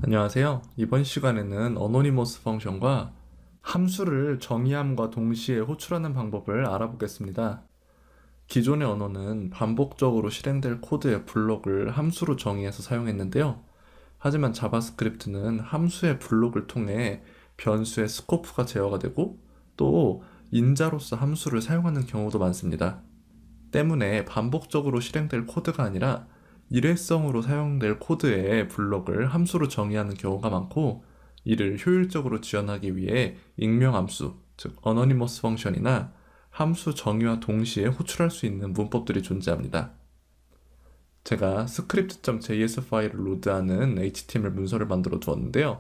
안녕하세요. 이번 시간에는 어노니머스 펑션과 함수를 정의함과 동시에 호출하는 방법을 알아보겠습니다. 기존의 언어는 반복적으로 실행될 코드의 블록을 함수로 정의해서 사용했는데요. 하지만 자바스크립트는 함수의 블록을 통해 변수의 스코프가 제어가 되고 또 인자로서 함수를 사용하는 경우도 많습니다. 때문에 반복적으로 실행될 코드가 아니라 일회성으로 사용될 코드의 블록을 함수로 정의하는 경우가 많고, 이를 효율적으로 지원하기 위해 익명함수, 즉 어너니머스 펑션이나 함수 정의와 동시에 호출할 수 있는 문법들이 존재합니다. 제가 script.js 파일을 로드하는 HTML 문서를 만들어 두었는데요.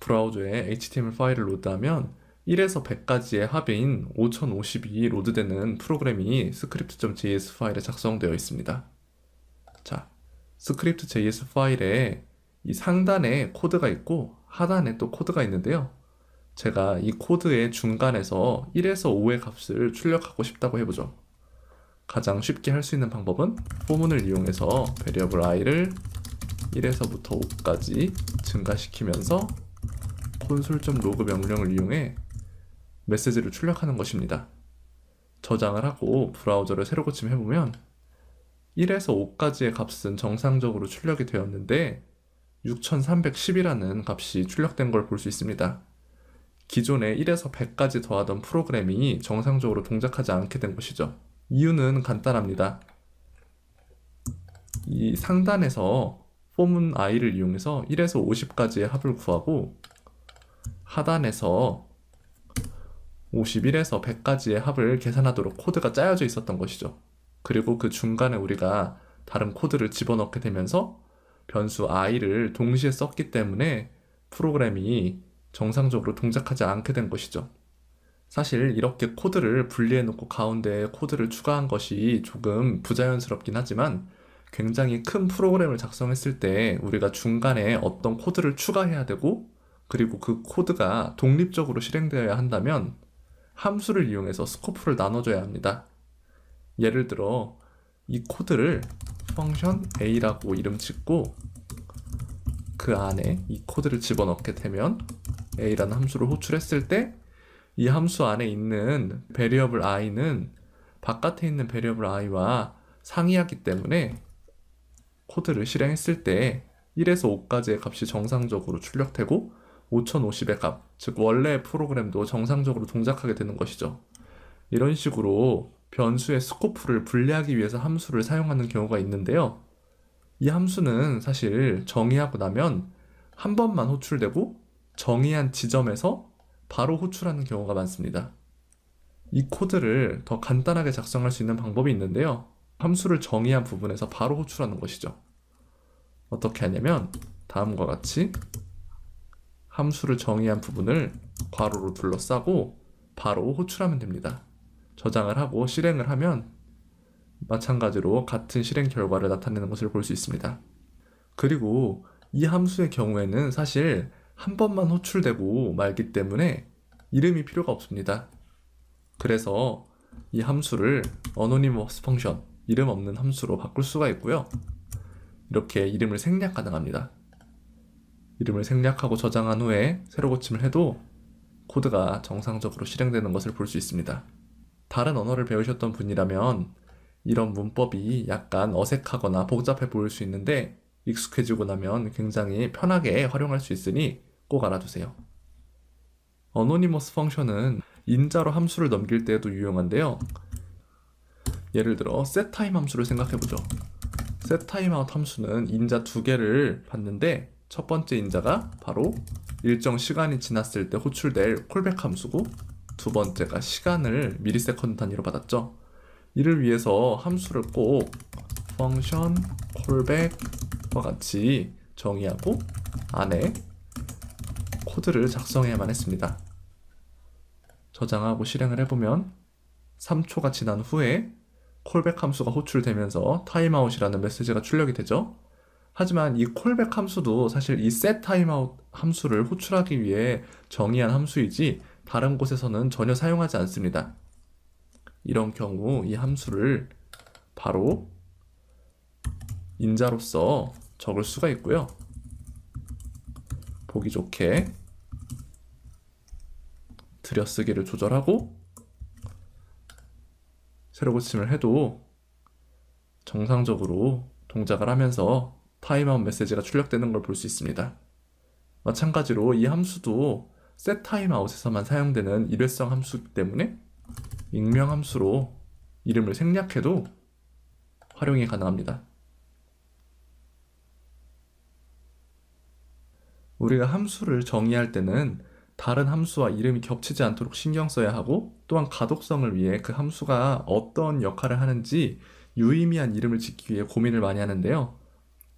브라우저에 HTML 파일을 로드하면 1에서 100까지의 합인 5052이 로드되는 프로그램이 script.js 파일에 작성되어 있습니다. 자, script.js 파일에 이 상단에 코드가 있고 하단에 또 코드가 있는데요. 제가 이 코드의 중간에서 1에서 5의 값을 출력하고 싶다고 해보죠. 가장 쉽게 할 수 있는 방법은 포문을 이용해서 베리어블 i를 1에서부터 5까지 증가시키면서 console.log 명령을 이용해 메시지를 출력하는 것입니다. 저장을 하고 브라우저를 새로 고침해보면 1에서 5까지의 값은 정상적으로 출력이 되었는데 6310이라는 값이 출력된 걸 볼 수 있습니다. 기존에 1에서 100까지 더하던 프로그램이 정상적으로 동작하지 않게 된 것이죠. 이유는 간단합니다. 이 상단에서 포문 i를 이용해서 1에서 50까지의 합을 구하고 하단에서 51에서 100까지의 합을 계산하도록 코드가 짜여져 있었던 것이죠. 그리고 그 중간에 우리가 다른 코드를 집어넣게 되면서 변수 i를 동시에 썼기 때문에 프로그램이 정상적으로 동작하지 않게 된 것이죠. 사실 이렇게 코드를 분리해 놓고 가운데에 코드를 추가한 것이 조금 부자연스럽긴 하지만, 굉장히 큰 프로그램을 작성했을 때 우리가 중간에 어떤 코드를 추가해야 되고, 그리고 그 코드가 독립적으로 실행되어야 한다면 함수를 이용해서 스코프를 나눠줘야 합니다. 예를 들어 이 코드를 펑션 a라고 이름 짓고 그 안에 이 코드를 집어넣게 되면 a라는 함수를 호출했을 때 이 함수 안에 있는 베리어블 i는 바깥에 있는 베리어블 i와 상이하기 때문에 코드를 실행했을 때 1에서 5까지의 값이 정상적으로 출력되고 5050의 값, 즉 원래 프로그램도 정상적으로 동작하게 되는 것이죠. 이런 식으로 변수의 스코프를 분리하기 위해서 함수를 사용하는 경우가 있는데요. 이 함수는 사실 정의하고 나면 한 번만 호출되고 정의한 지점에서 바로 호출하는 경우가 많습니다. 이 코드를 더 간단하게 작성할 수 있는 방법이 있는데요. 함수를 정의한 부분에서 바로 호출하는 것이죠. 어떻게 하냐면 다음과 같이 함수를 정의한 부분을 괄호로 둘러싸고 바로 호출하면 됩니다. 저장을 하고 실행을 하면 마찬가지로 같은 실행 결과를 나타내는 것을 볼 수 있습니다. 그리고 이 함수의 경우에는 사실 한 번만 호출되고 말기 때문에 이름이 필요가 없습니다. 그래서 이 함수를 어노니머스 펑션, 이름 없는 함수로 바꿀 수가 있고요. 이렇게 이름을 생략 가능합니다. 이름을 생략하고 저장한 후에 새로 고침을 해도 코드가 정상적으로 실행되는 것을 볼 수 있습니다. 다른 언어를 배우셨던 분이라면 이런 문법이 약간 어색하거나 복잡해 보일 수 있는데, 익숙해지고 나면 굉장히 편하게 활용할 수 있으니 꼭 알아두세요. 어노니머스 펑션은 인자로 함수를 넘길 때에도 유용한데요. 예를 들어 setTime 함수를 생각해보죠. setTimeout 함수는 인자 두 개를 받는데, 첫 번째 인자가 바로 일정 시간이 지났을 때 호출될 콜백 함수고, 두 번째가 시간을 미리세컨드 단위로 받았죠. 이를 위해서 함수를 꼭 function callback과 같이 정의하고 안에 코드를 작성해야만 했습니다. 저장하고 실행을 해보면 3초가 지난 후에 콜백 함수가 호출되면서 타임아웃이라는 메시지가 출력이 되죠. 하지만 이 콜백 함수도 사실 이 setTimeout 함수를 호출하기 위해 정의한 함수이지 다른 곳에서는 전혀 사용하지 않습니다. 이런 경우 이 함수를 바로 인자로서 적을 수가 있고요. 보기 좋게 들여쓰기를 조절하고 세로 고침을 해도 정상적으로 동작을 하면서 타임아웃 메시지가 출력되는 걸 볼 수 있습니다. 마찬가지로 이 함수도 set timeout에서만 사용되는 일회성 함수이기 때문에 익명 함수로 이름을 생략해도 활용이 가능합니다. 우리가 함수를 정의할 때는 다른 함수와 이름이 겹치지 않도록 신경 써야 하고, 또한 가독성을 위해 그 함수가 어떤 역할을 하는지 유의미한 이름을 짓기 위해 고민을 많이 하는데요.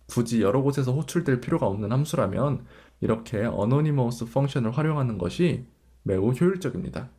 굳이 여러 곳에서 호출될 필요가 없는 함수라면 이렇게 어노니머스 펑션을 활용하는 것이 매우 효율적입니다.